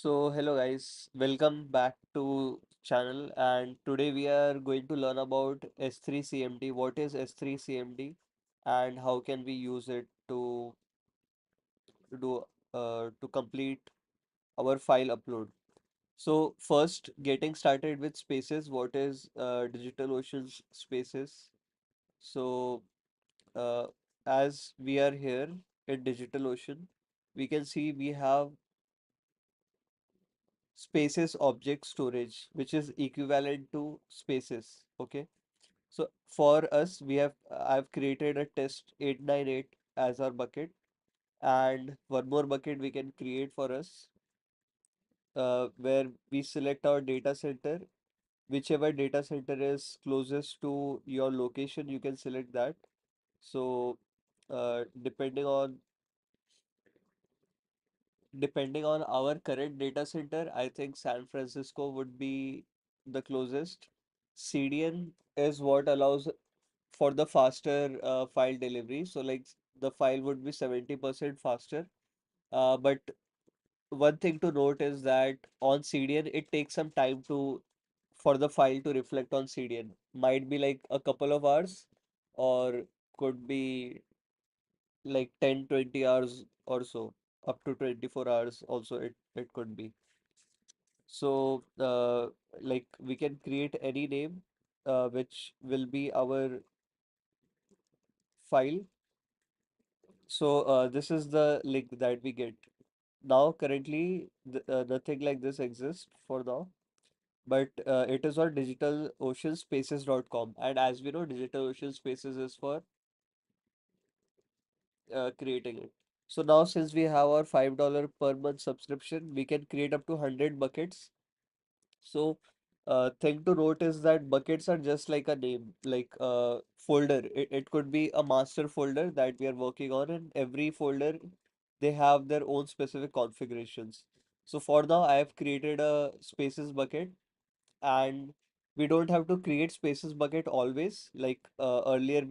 Hello guys, welcome back to channel, and today we are going to learn about S3 CMD. What is S3 CMD and how can we use it do to complete our file upload. So first, getting started with Spaces. What is DigitalOcean's Spaces? So uh, as we are here in DigitalOcean, we can see we have Spaces object storage, which is equivalent to Spaces. Okay. So for us, I've created a test 898 as our bucket, and one more bucket we can create for us, where we select our data center. Whichever data center is closest to your location, you can select that. So depending on our current data center, I think San Francisco would be the closest. CDN is what allows for the faster file delivery. So like the file would be 70% faster. But one thing to note is that on CDN it takes some time to for the file to reflect on CDN. Might be like a couple of hours, or could be like 10, 20 hours or so, up to 24 hours also it could be. So like we can create any name which will be our file. So this is the link that we get. Now currently nothing like this exists for now, but it is on digitaloceanspaces.com, and as we know, DigitalOcean Spaces is for creating it. So now since we have our $5 per month subscription, we can create up to 100 buckets. So, thing to note is that buckets are just like a name, like a folder. It could be a master folder that we are working on, and every folder they have their own specific configurations. So for now, I have created a spaces bucket, and we don't have to create spaces bucket always. Like earlier,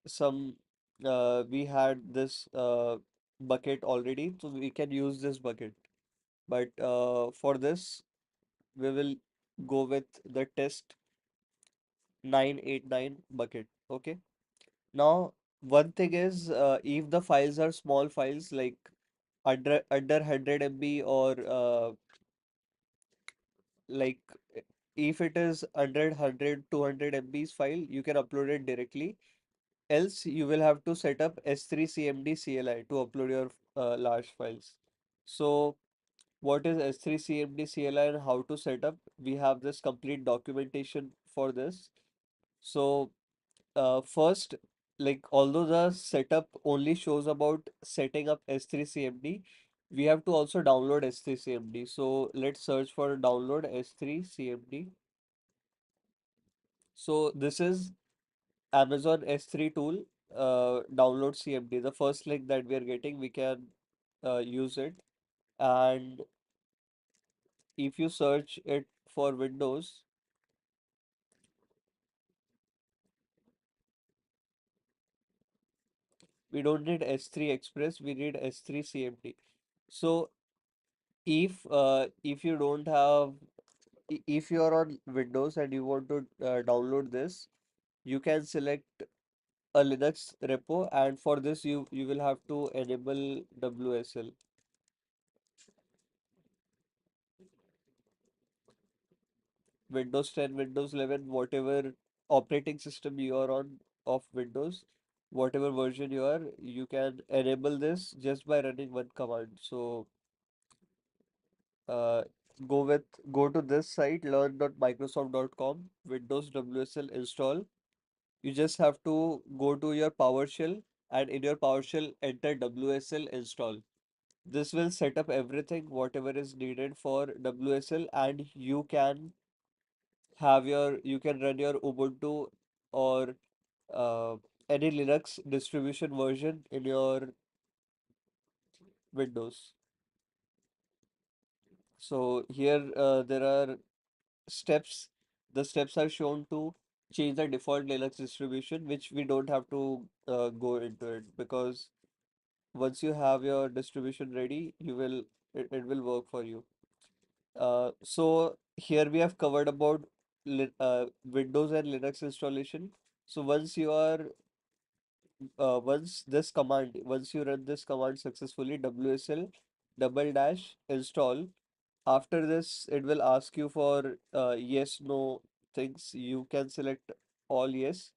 some, we had this bucket already, so we can use this bucket. But for this, we will go with the test 989 bucket. Okay. Now, one thing is, if the files are small files like under 100 MB, or like if it is under 100 200 MBs file, you can upload it directly. Else, you will have to set up S3 CMD CLI to upload your large files. So, what is S3 CMD CLI and how to set up? We have this complete documentation for this. So, first, like although the setup only shows about setting up S3 CMD, we have to also download S3 CMD. So, let's search for download S3 CMD. So, this is Amazon S3 tool, download CMD. The first link that we are getting, we can use it. And if you search it for Windows, we don't need S3 Express, we need S3 CMD. So if you don't have if you are on Windows and you want to download this, you can select a Linux repo, and for this you will have to enable WSL. Windows 10, Windows 11, whatever operating system you are on of Windows, whatever version you are, you can enable this just by running one command. So uh, go to this site, learn.microsoft.com, Windows WSL install. You just have to go to your PowerShell, and in your PowerShell enter WSL install. This will set up everything, whatever is needed for WSL, and you can run your Ubuntu or uh, any Linux distribution version in your Windows. So here there are steps. The steps are shown to change the default Linux distribution, which we don't have to go into it because once you have your distribution ready, it will work for you. So here we have covered about Windows and Linux installation. So once you run this command successfully, WSL double dash install. After this, it will ask you for yes, no things. You can select all yes,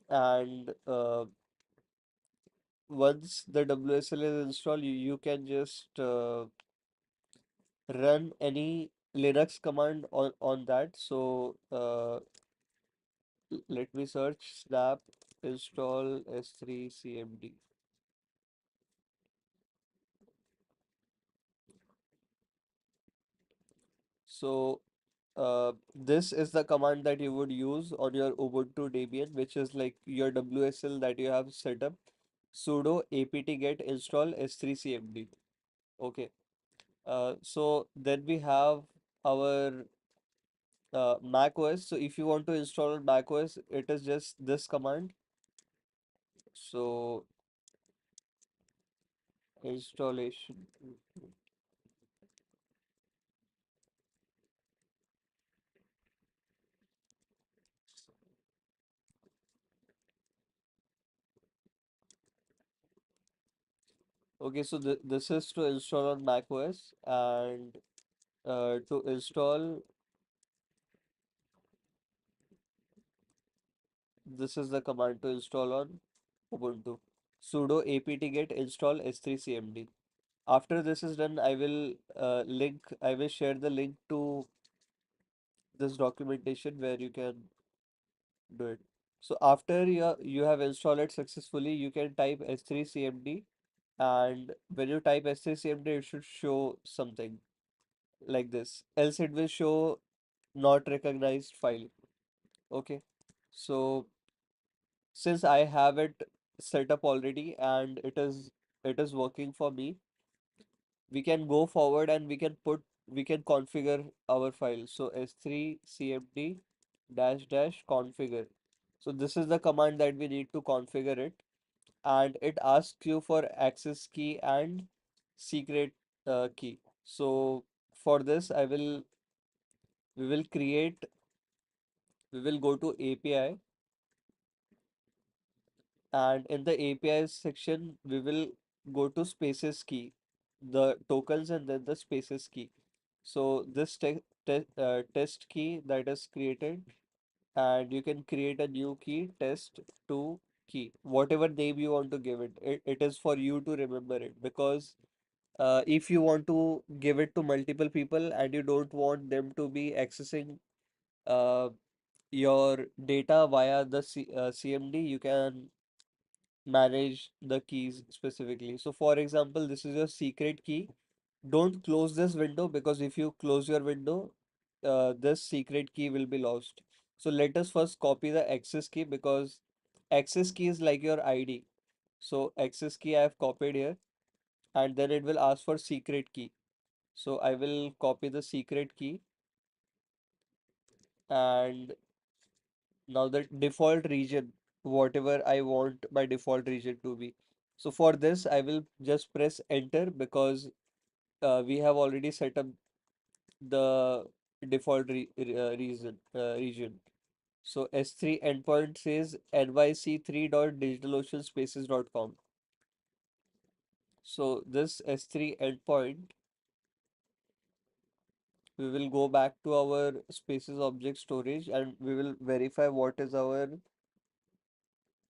and once the WSL is installed, you can just run any Linux command on that. So let me search snap install s3 cmd. So this is the command that you would use on your Ubuntu Debian, which is like your WSL that you have set up. Sudo apt-get install s3cmd. Okay. So then we have our Mac OS. So if you want to install Mac OS, it is just this command. So installation. Okay, so this is to install on Mac OS, and to install, this is the command to install on Ubuntu. Sudo apt-get install s3cmd. After this is done, I will share the link to this documentation where you can do it. So after you have installed it successfully, you can type s3cmd, and when you type s3cmd, it should show something like this. Else it will show not recognized file. Okay. So since I have it set up already and it is working for me, we can go forward and we can configure our file. So s3 cmd dash dash configure. So this is the command that we need to configure it, and it asks you for access key and secret key. So for this, we will create we will go to API, and in the API section we will go to spaces key, the tokens and then the spaces key. So this test key that is created, and you can create a new key, test to key, whatever name you want to give it. It is for you to remember it, because if you want to give it to multiple people and you don't want them to be accessing uh, your data via the CMD, you can manage the keys specifically. So for example, this is your secret key. Don't close this window, because if you close your window, this secret key will be lost. So let us first copy the access key, because access key is like your ID. So access key I have copied here, and then it will ask for secret key. So I will copy the secret key, and now the default region, whatever I want my default region to be. So for this, I will just press enter, because we have already set up the default region. So S3 endpoint says nyc3.digitaloceanspaces.com. So this S3 endpoint, we will go back to our spaces object storage and we will verify what is our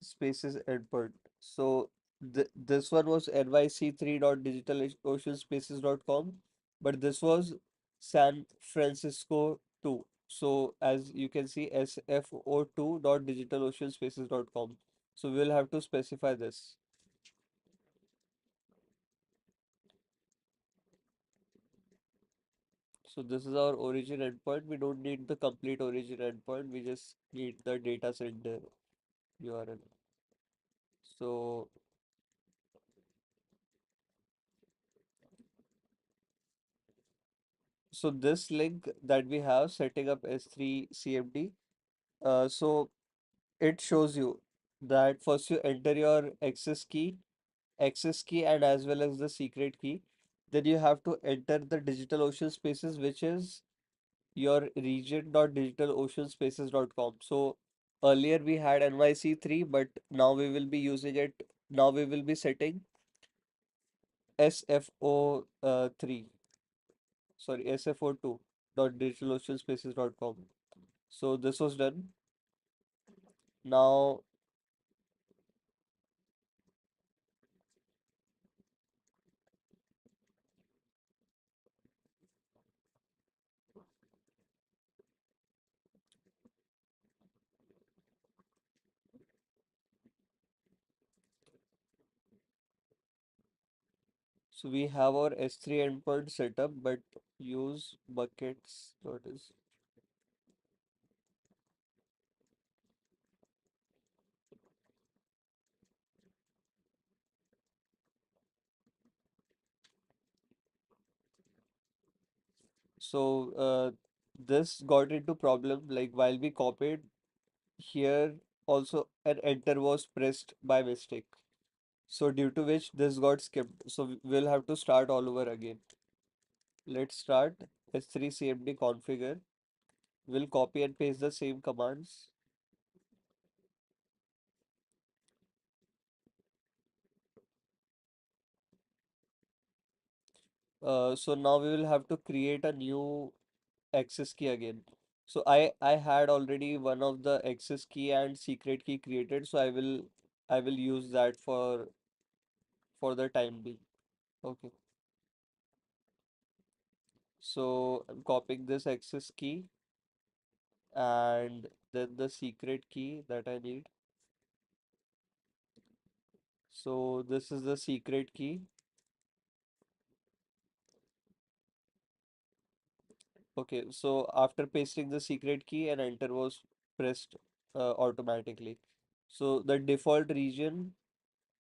spaces endpoint. So this one was nyc3.digitaloceanspaces.com, but this was San Francisco 2. So as you can see, sfo2.digitaloceanspaces.com. So we will have to specify this. So this is our origin endpoint. We don't need the complete origin endpoint. We just need the data center URL. So this link that we have setting up S3 CMD, so it shows you that first you enter your access key access key and as well as the secret key. Then you have to enter the DigitalOcean spaces, which is your region.digitaloceanspaces.com. So earlier we had NYC3, but now we will be using it. Now we will be setting SFO3, sorry, SFO2 dot digitaloceanspaces.com. So this was done. Now, so we have our S3 endpoint set up, but use buckets. What is so this got into problem like while we copied here also an enter was pressed by mistake. So due to which this got skipped. So we'll have to start all over again. Let's start S3 CMD configure. We'll copy and paste the same commands. So now we will have to create a new access key again. So I had already one of the access key and secret key created, so I will use that for the time being. Okay. So I'm copying this access key and then the secret key that I need. So this is the secret key. Okay, so after pasting the secret key, an enter was pressed automatically. So the default region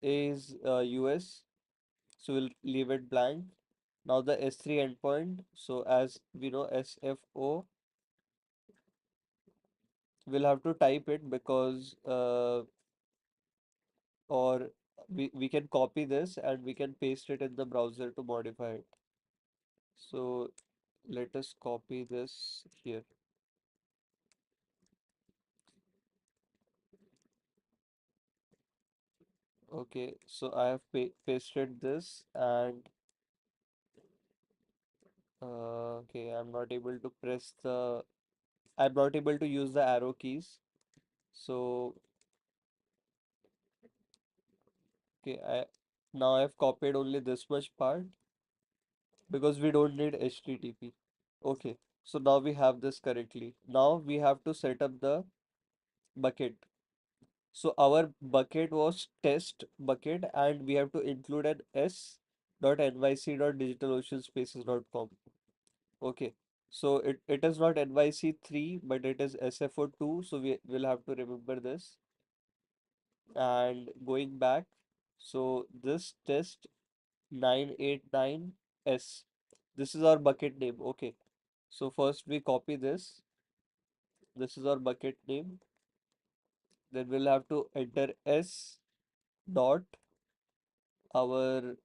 is US, so we'll leave it blank. Now the S3 endpoint, so as we know SFO, we'll have to type it because or we can copy this and we can paste it in the browser to modify it. So let us copy this here. Okay, so I have pasted this and okay, I'm not able to use the arrow keys. So okay, I now I've copied only this much part because we don't need HTTP. Okay, so now we have this correctly. Now we have to set up the bucket. So our bucket was test bucket and we have to include an s.nyc.digitaloceanspaces.com. Okay, so it is not NYC3 but it is SFO2, so we will have to remember this. And going back, so this test 989S, this is our bucket name. Okay, so first we copy this. This is our bucket name. Then we'll have to enter S dot our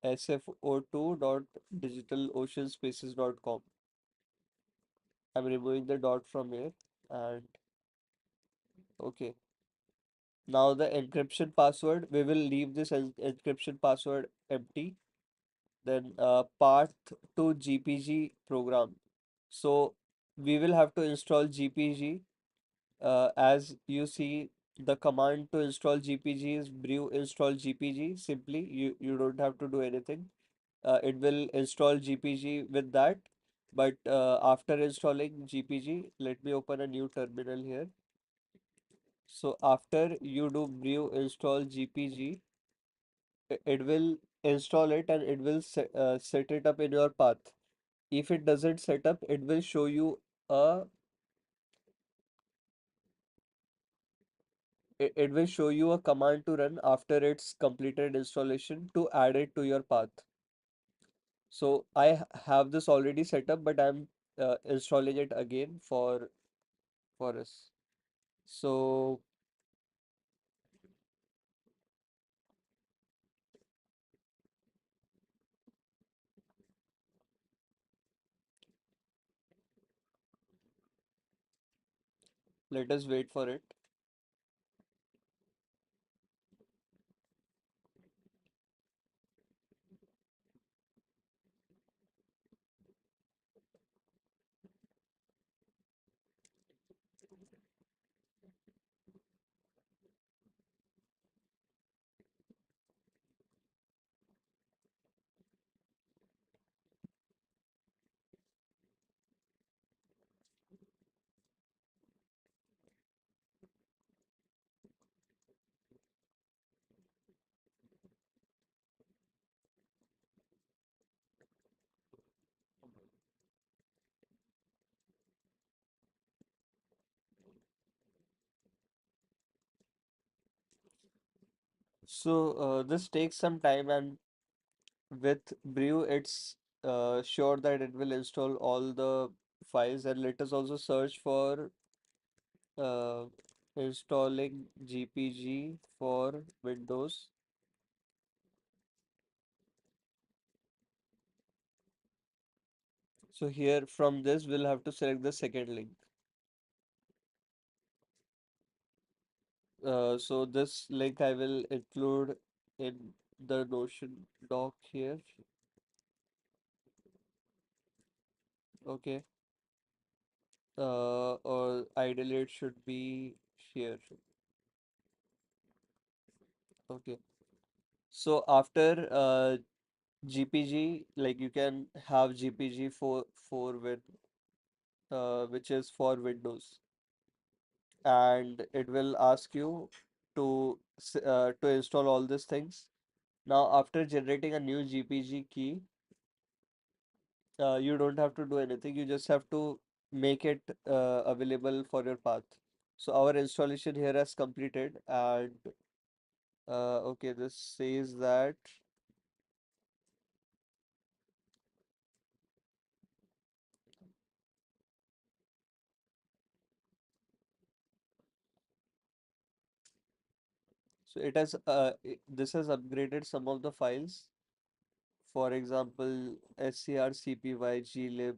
sfo2 dot digitaloceanspaces.com. I'm removing the dot from here and okay. Now the encryption password, we will leave this encryption password empty. Then path to GPG program. So we will have to install GPG. As you see, the command to install GPG is brew install GPG. Simply, you don't have to do anything. It will install GPG with that. But after installing GPG, let me open a new terminal here. So after you do brew install GPG, it will install it and it will set it up in your path. If it doesn't set up, a it will show you a command to run after it's completed installation to add it to your path. So I have this already set up, but I'm installing it again for us. So let us wait for it. So this takes some time, and with Brew, it's sure that it will install all the files. And let us also search for uh, installing GPG for Windows. So here from this, we'll have to select the second link. So this link I will include in the Notion doc here. Okay. Or ideally it should be here. Okay. So after GPG, like you can have GPG for with which is for Windows, and it will ask you to install all these things. Now, after generating a new GPG key, you don't have to do anything. You just have to make it available for your path. So our installation here has completed, and okay, this says that so it has this has upgraded some of the files. For example, scrcpy glib.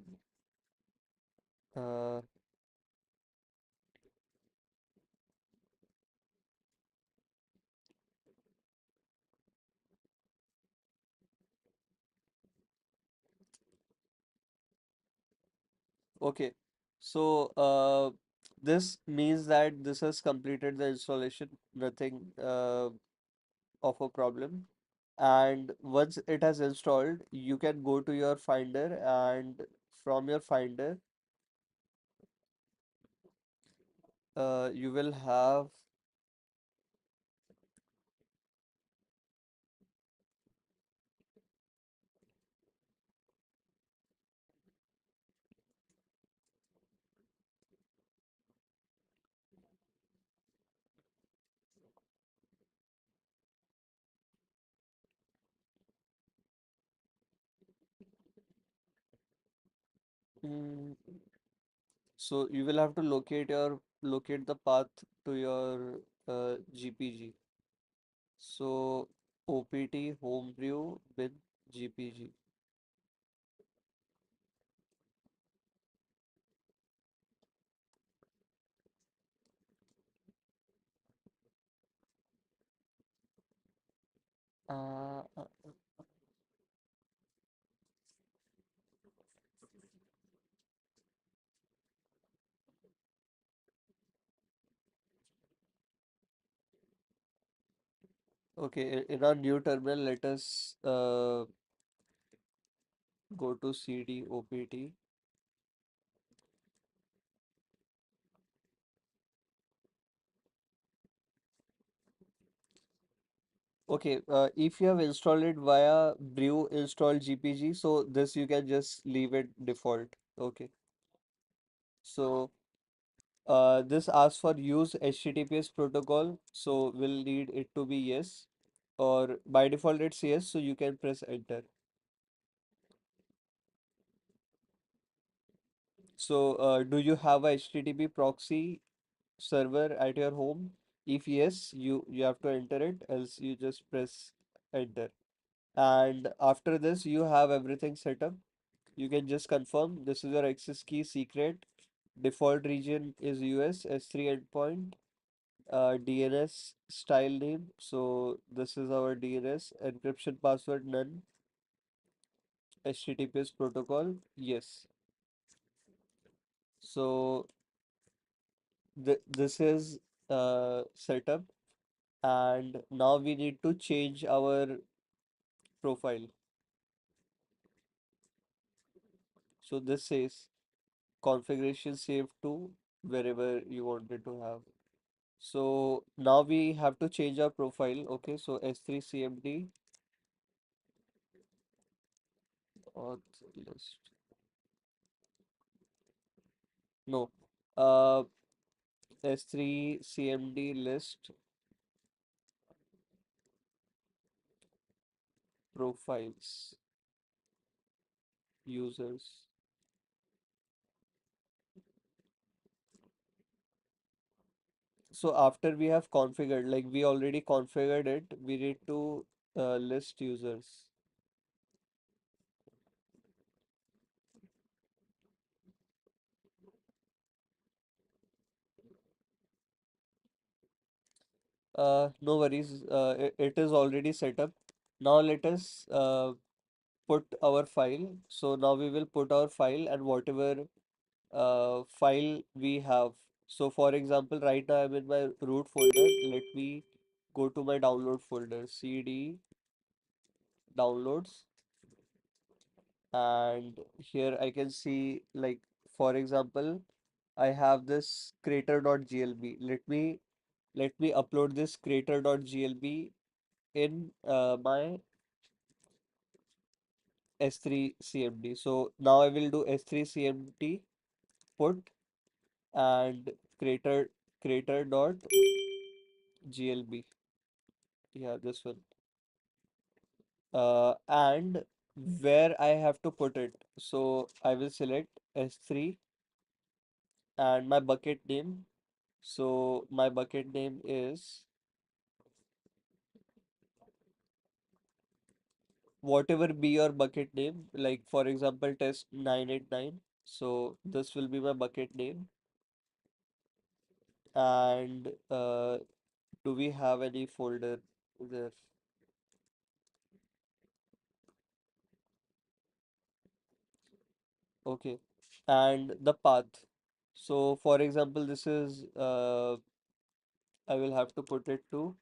Uh, okay, so this means that this has completed the installation. Nothing of a problem. And once it has installed, you can go to your Finder, and from your Finder, you will have. mm, so you will have to locate the path to your GPG. So OPT homebrew with GPG. Uh, okay, in our new terminal, let us go to CD OPT. Okay, if you have installed it via Brew install GPG, so this you can just leave it default. Okay, so this asks for use HTTPS protocol, so we'll need it to be yes, or by default it's yes, so you can press enter. So, do you have a HTTP proxy server at your home? If yes, you have to enter it, else you just press enter. And after this, you have everything set up. You can just confirm this is your access key secret. Default region is US S3 endpoint. DNS style name. So this is our DNS. Encryption password none. HTTPS protocol yes. So this is setup, and now we need to change our profile. So this says configuration save to wherever you wanted to have. So now we have to change our profile. Okay, so S3 CMD auth list. No, uh, S3 CMD list profiles users. So after we have configured, like we already configured it, we need to list users. No worries, it is already set up. Now let us put our file. So now we will put our file and whatever file we have. So for example, right now I'm in my root folder. Let me go to my download folder, cd downloads, and here I can see, like, for example, I have this creator.glb. Let me upload this creator.glb in my S3 CMD. So now I will do S3 CMD put and creator.glb. Yeah, this one. And where I have to put it. So I will select S3 and my bucket name. So my bucket name is whatever be your bucket name, like for example, test 989. So this will be my bucket name. And do we have any folder there? Okay. And the path. So for example, this is I will have to put it to.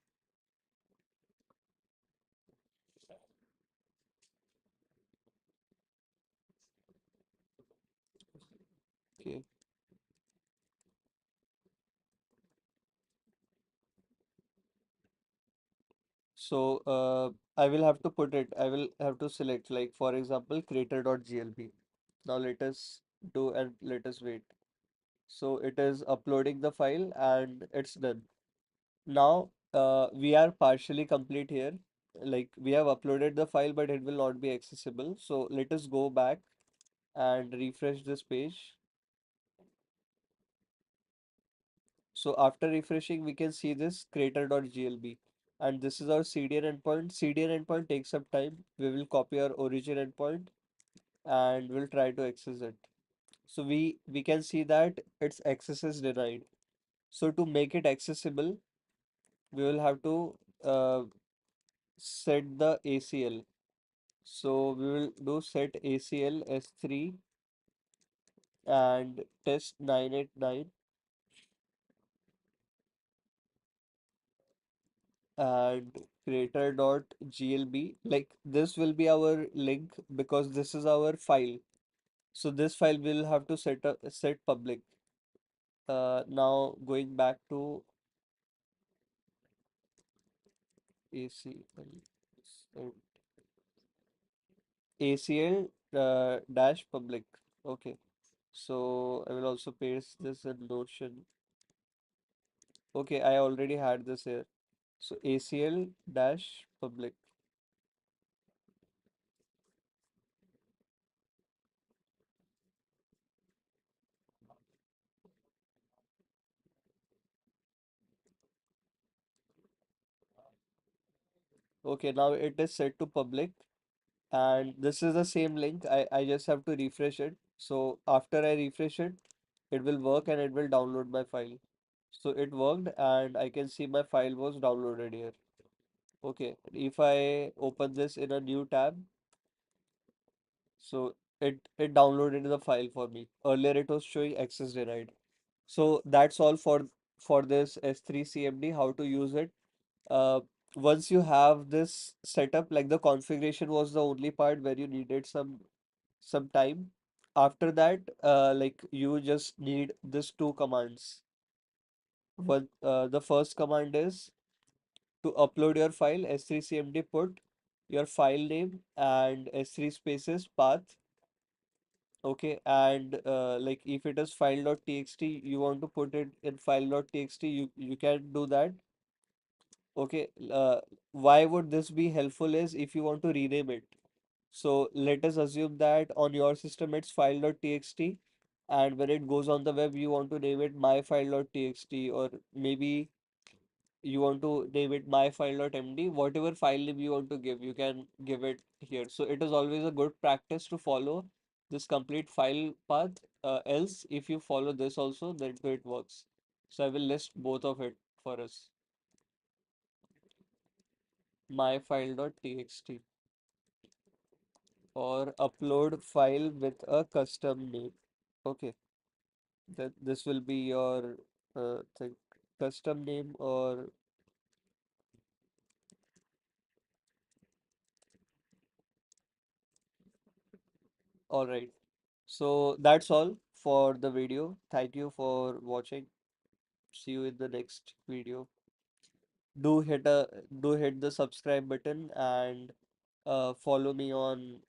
Okay. So I will have to put it, I will have to select, like for example, creator.glb. Now let us do and let us wait. So it is uploading the file and it's done. Now we are partially complete here. Like we have uploaded the file, but it will not be accessible. So let us go back and refresh this page. So after refreshing, we can see this creator.glb. And this is our CDN endpoint. CDN endpoint takes some time. We will copy our origin endpoint and we'll try to access it. So we can see that its access is denied. So to make it accessible, we will have to uh, set the ACL. So we will do set ACL S3 and test 989 and creator.glb. Like this will be our link because this is our file. So this file will have to set public. Now going back to ACL. So ACL dash public. Okay. So I will also paste this in Notion. Okay, I already had this here. So ACL dash public. Okay, now it is set to public, and this is the same link. I just have to refresh it. So after I refresh it, it will work and it will download my file. So it worked and I can see my file was downloaded here. Okay, if I open this in a new tab, so it downloaded the file for me. Earlier it was showing access denied. So that's all for this S3 CMD, how to use it. Uh, Once you have this setup, like the configuration was the only part where you needed some time. After that, like you just need this two commands. The first command is to upload your file S3CMD, put your file name and S3 spaces path. Okay, and like if it is file.txt, you want to put it in file.txt, you can do that. Okay, why would this be helpful is if you want to rename it. So let us assume that on your system it's file.txt, and when it goes on the web you want to name it myfile.txt, or maybe you want to name it myfile.md. Whatever file name you want to give, you can give it here. So it is always a good practice to follow this complete file path. Else if you follow this also, then it works. So I will list both of it for us. Myfile.txt, or upload file with a custom name. Okay, that this will be your thing, custom name. Or all right. So that's all for the video. Thank you for watching. See you in the next video. Do hit the subscribe button and follow me on